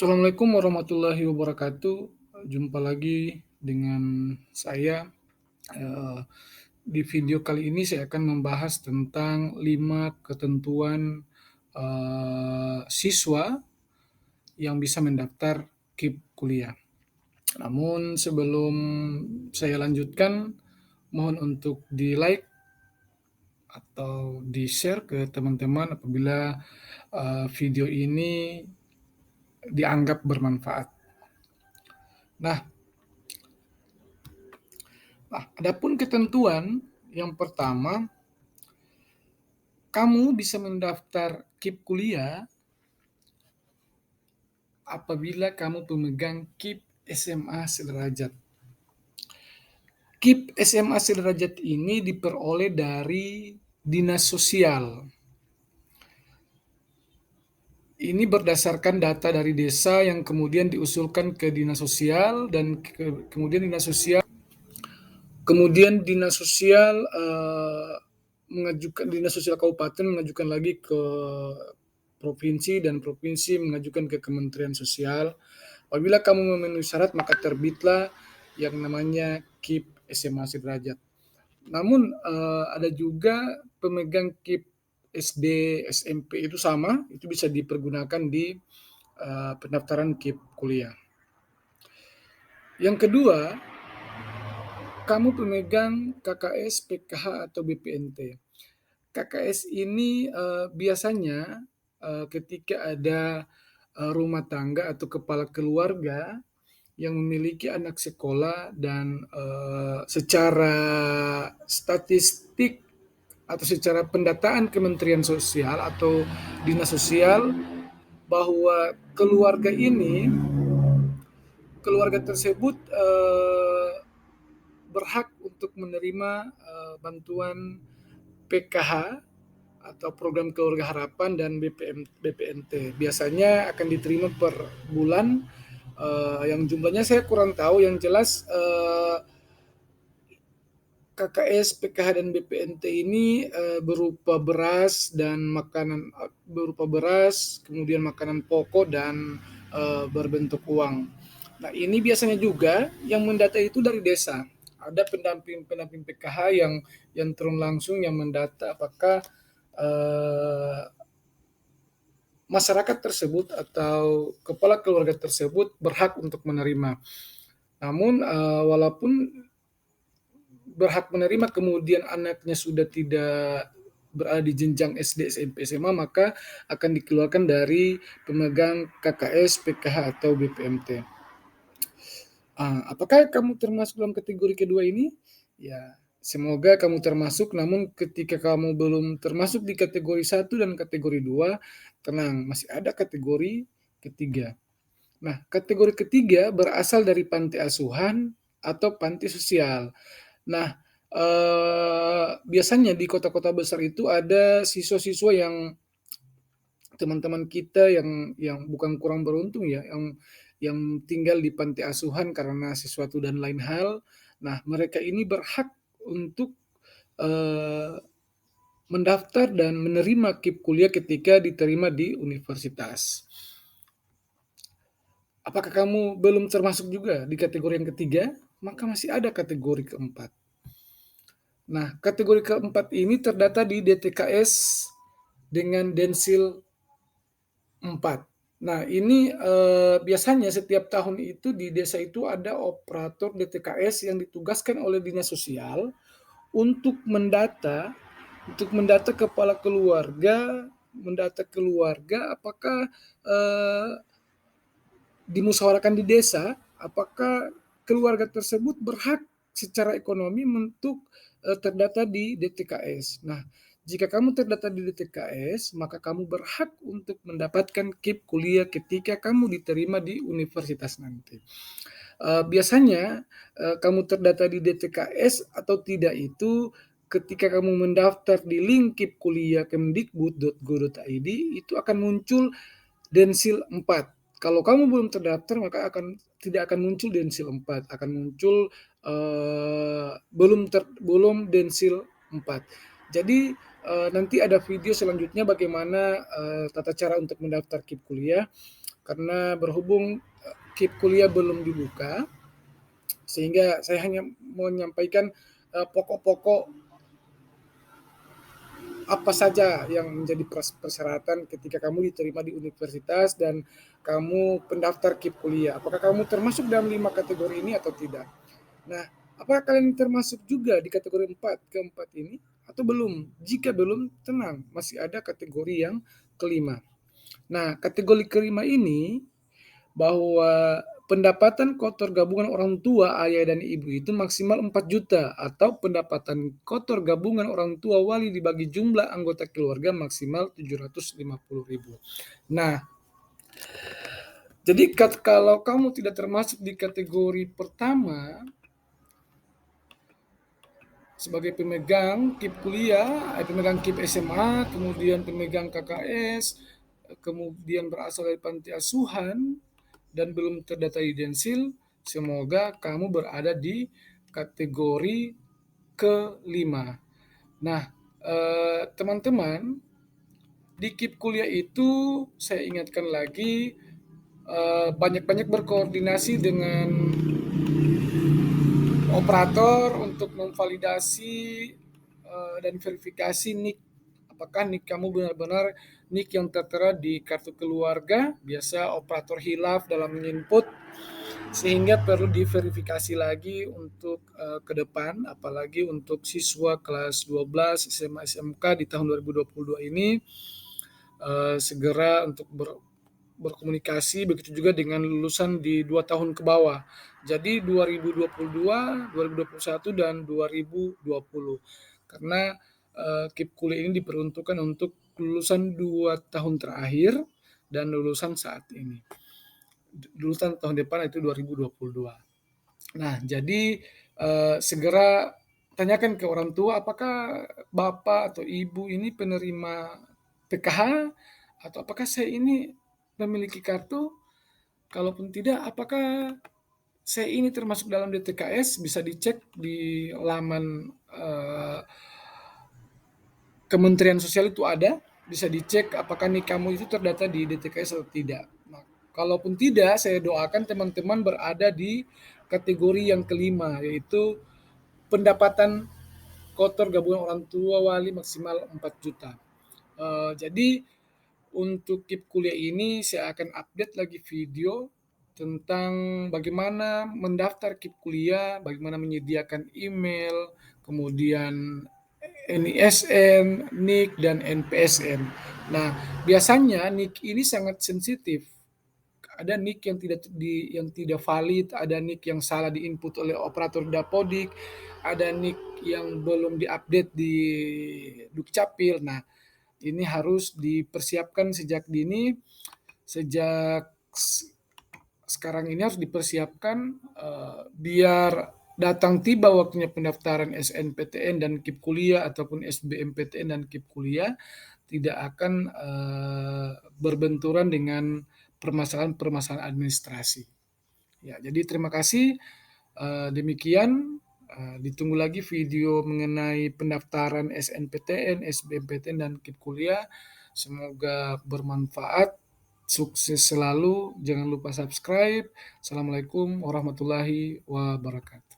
Assalamualaikum warahmatullahi wabarakatuh. Jumpa lagi dengan saya. Eee, di video kali ini saya akan membahas tentang 5 ketentuan, siswa yang bisa mendaftar KIP kuliah. Namun sebelum saya lanjutkan, mohon untuk di-like atau di-share ke teman-teman apabila, video ini dianggap bermanfaat. Nah, adapun ketentuan yang pertama, kamu bisa mendaftar KIP kuliah apabila kamu pemegang KIP SMA sederajat. KIP SMA sederajat ini diperoleh dari Dinas Sosial. Ini berdasarkan data dari desa yang kemudian diusulkan ke Dinas Sosial dan kemudian Dinas Sosial Dinas Sosial Kabupaten mengajukan lagi ke provinsi dan provinsi mengajukan ke Kementerian Sosial. Apabila kamu memenuhi syarat maka terbitlah yang namanya KIP SMA sederajat. Namun ada juga pemegang KIP SD, SMP itu sama, itu bisa dipergunakan di pendaftaran KIP kuliah. Yang kedua, kamu pemegang KKS, PKH atau BPNT. KKS ini biasanya ketika ada rumah tangga atau kepala keluarga yang memiliki anak sekolah dan secara statistik atau secara pendataan Kementerian Sosial atau Dinas Sosial bahwa keluarga tersebut berhak untuk menerima bantuan PKH atau program keluarga harapan dan BPNT. Biasanya akan diterima per bulan, yang jumlahnya saya kurang tahu, yang jelas KKS, PKH dan BPNT ini berupa beras, kemudian makanan pokok dan berbentuk uang. Nah, ini biasanya juga yang mendata itu dari desa. Ada pendamping PKH yang turun langsung yang mendata apakah masyarakat tersebut atau kepala keluarga tersebut berhak untuk menerima. Namun walaupun berhak menerima kemudian anaknya sudah tidak berada di jenjang SD, SMP, SMA, maka akan dikeluarkan dari pemegang KKS, PKH atau BPMT. Apakah kamu termasuk dalam kategori kedua ini? Ya, semoga kamu termasuk, namun ketika kamu belum termasuk di kategori 1 dan kategori 2, tenang, masih ada kategori ketiga. Nah, kategori ketiga berasal dari panti asuhan atau panti sosial. Nah, biasanya di kota-kota besar itu ada siswa-siswa yang teman-teman kita yang bukan kurang beruntung ya, yang tinggal di panti asuhan karena sesuatu dan lain hal. Nah, mereka ini berhak untuk mendaftar dan menerima KIP kuliah ketika diterima di universitas. Apakah kamu belum termasuk juga di kategori yang ketiga? Maka masih ada kategori keempat. Nah, kategori keempat ini terdata di DTKS dengan Densil 4. Nah, ini biasanya setiap tahun itu di desa itu ada operator DTKS yang ditugaskan oleh Dinas Sosial untuk mendata keluarga apakah dimusyawarahkan di desa, apakah keluarga tersebut berhak secara ekonomi untuk terdata di DTKS. Nah, jika kamu terdata di DTKS, maka kamu berhak untuk mendapatkan KIP kuliah ketika kamu diterima di universitas nanti. Biasanya kamu terdata di DTKS atau tidak itu ketika kamu mendaftar di link KIP kuliah kemdikbud.go.id itu akan muncul Densil 4. Kalau kamu belum terdaftar maka tidak akan muncul Densil 4, akan muncul belum Densil 4. Jadi nanti ada video selanjutnya bagaimana tata cara untuk mendaftar KIP kuliah. karena berhubung KIP kuliah belum dibuka, sehingga saya hanya menyampaikan pokok-pokok apa saja yang menjadi persyaratan ketika kamu diterima di universitas dan kamu pendaftar KIP kuliah. Apakah kamu termasuk dalam 5 kategori ini atau tidak? Nah, apakah kalian termasuk juga di kategori keempat ini atau belum? Jika belum, tenang, masih ada kategori yang kelima. Nah, kategori kelima ini bahwa pendapatan kotor gabungan orang tua, ayah dan ibu itu maksimal 4 juta atau pendapatan kotor gabungan orang tua wali dibagi jumlah anggota keluarga maksimal 750.000. Nah, jadi kalau kamu tidak termasuk di kategori pertama sebagai pemegang KIP kuliah, pemegang KIP SMA, kemudian pemegang KKS, kemudian berasal dari panti asuhan, dan belum terdata di Densil, semoga kamu berada di kategori kelima. Nah, teman-teman, di KIP kuliah itu saya ingatkan lagi, banyak-banyak berkoordinasi dengan operator untuk memvalidasi dan verifikasi NIK. Apakah NIK kamu benar-benar NIK yang tertera di kartu keluarga? Biasa operator hilaf dalam menginput, sehingga perlu diverifikasi lagi untuk ke depan, apalagi untuk siswa kelas 12 SMA SMK di tahun 2022 ini, segera untuk berkomunikasi, begitu juga dengan lulusan di 2 tahun ke bawah. Jadi 2022, 2021 dan 2020. Karena KIP kuliah ini diperuntukkan untuk lulusan 2 tahun terakhir dan lulusan saat ini. Lulusan tahun depan itu 2022. Nah, jadi segera tanyakan ke orang tua apakah bapak atau ibu ini penerima PKH atau apakah saya ini memiliki kartu. Kalaupun tidak, apakah saya ini termasuk dalam DTKS, bisa dicek di laman Kementerian Sosial itu ada, bisa dicek apakah nih kamu itu terdata di DTKS atau tidak. Nah, kalaupun tidak, saya doakan teman-teman berada di kategori yang kelima, yaitu pendapatan kotor gabungan orang tua wali maksimal 4 juta. Jadi untuk KIP kuliah ini saya akan update lagi video tentang bagaimana mendaftar KIP kuliah, bagaimana menyediakan email, kemudian NISN, NIK, dan NPSN. Nah, biasanya NIK ini sangat sensitif. Ada NIK yang tidak valid, ada NIK yang salah diinput oleh operator Dapodik, ada NIK yang belum diupdate di Dukcapil. Nah, ini harus dipersiapkan sejak dini, sejak sekarang ini harus dipersiapkan biar datang tiba waktunya pendaftaran SNPTN dan KIP kuliah ataupun SBMPTN dan KIP kuliah tidak akan berbenturan dengan permasalahan-permasalahan administrasi. Ya, jadi terima kasih. Demikian. Ditunggu lagi video mengenai pendaftaran SNPTN, SBMPTN, dan KIP kuliah. Semoga bermanfaat. Sukses selalu. Jangan lupa subscribe. Assalamualaikum warahmatullahi wabarakatuh.